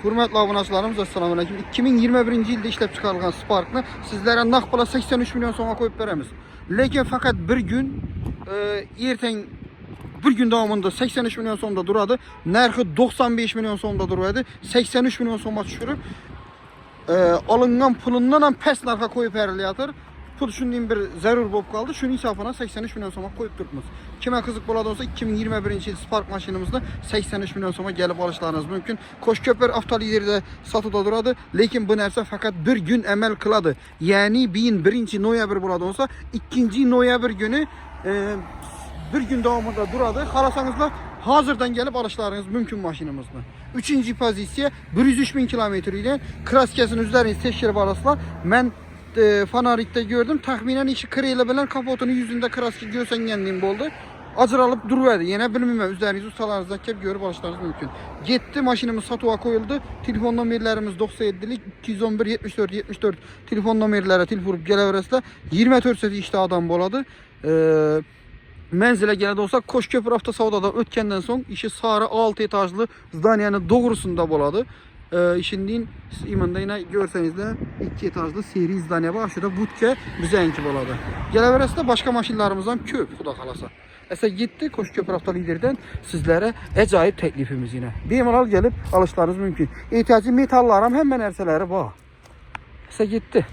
Hürmetli abunəçilərimiz, assalamu aleykum. 2021-ci ildə işləb çıxarılan Spark'ını sizlərə nağd pula 83 milyon soma koyup verəmiz. Lakin fakat bir gün, ertən bir gün davamında 83 milyon somda duradı. Narxı 95 milyon somda duradı. 83 milyon soma düşürüb. Alıngan pulundan pes narxa koyup veriliyatır. Pul düşündüğüm bir zərur olub qaldı. Şunun hesabına 83 milyon soma koyup durmuz. Kimə qızıq boladı olsa 2021-ci il Spark maşinimizdə 83 milyon soma gəlib alışlarınız mümkün. Koşköpər avtoliderdə satıda duradı. Lakin bu нәрsə fakat bir gün əməl qıladı. Yəni 1 noyabr boladı olsa 2 noyabr günü bir gün davamında duradı. Xalasanızla hazırdan gəlib alışlarınız mümkün maşinimizdə. 3-cü pozisiya 103.000 kilometr ilə kraskasının üzərində teşkil arasında mən fanarikte gördüm. Tahminen işi kırıyla bilen kapotunun yüzünde kraski göğsengenliğim oldu. Acıralıp duruverdi. Yine bilmem üzerinizi ustalarınızdan kep görüp alışlarınız mümkün. Gitti maşinimiz satığa koyuldu. Telefon numarlarımız 97'lik 211 74 74 telefon numaralara telefon vurup geleverəsilə 24 saat işte adam boladı. Menzile geldi olsa Koşköprü avtosavdada ötkenden son işi sarı 6 etajlı zdanyanın doğrusunda boladı. İşindiğin imanda yine görseniz de 2 etajlı seri izdaniye var. Şurada budke bizənki boladı. Gələverəsində başka maşinlarımızdan köp xuda xalasa. Əsə gitti Koşköprü avtoliderdən sizlərə əcayip təklifimiz yine. Bemalal gelip alışlarınız mümkün. Ehtiyacı metallarım hemen ərsələri var. Əsə gitti.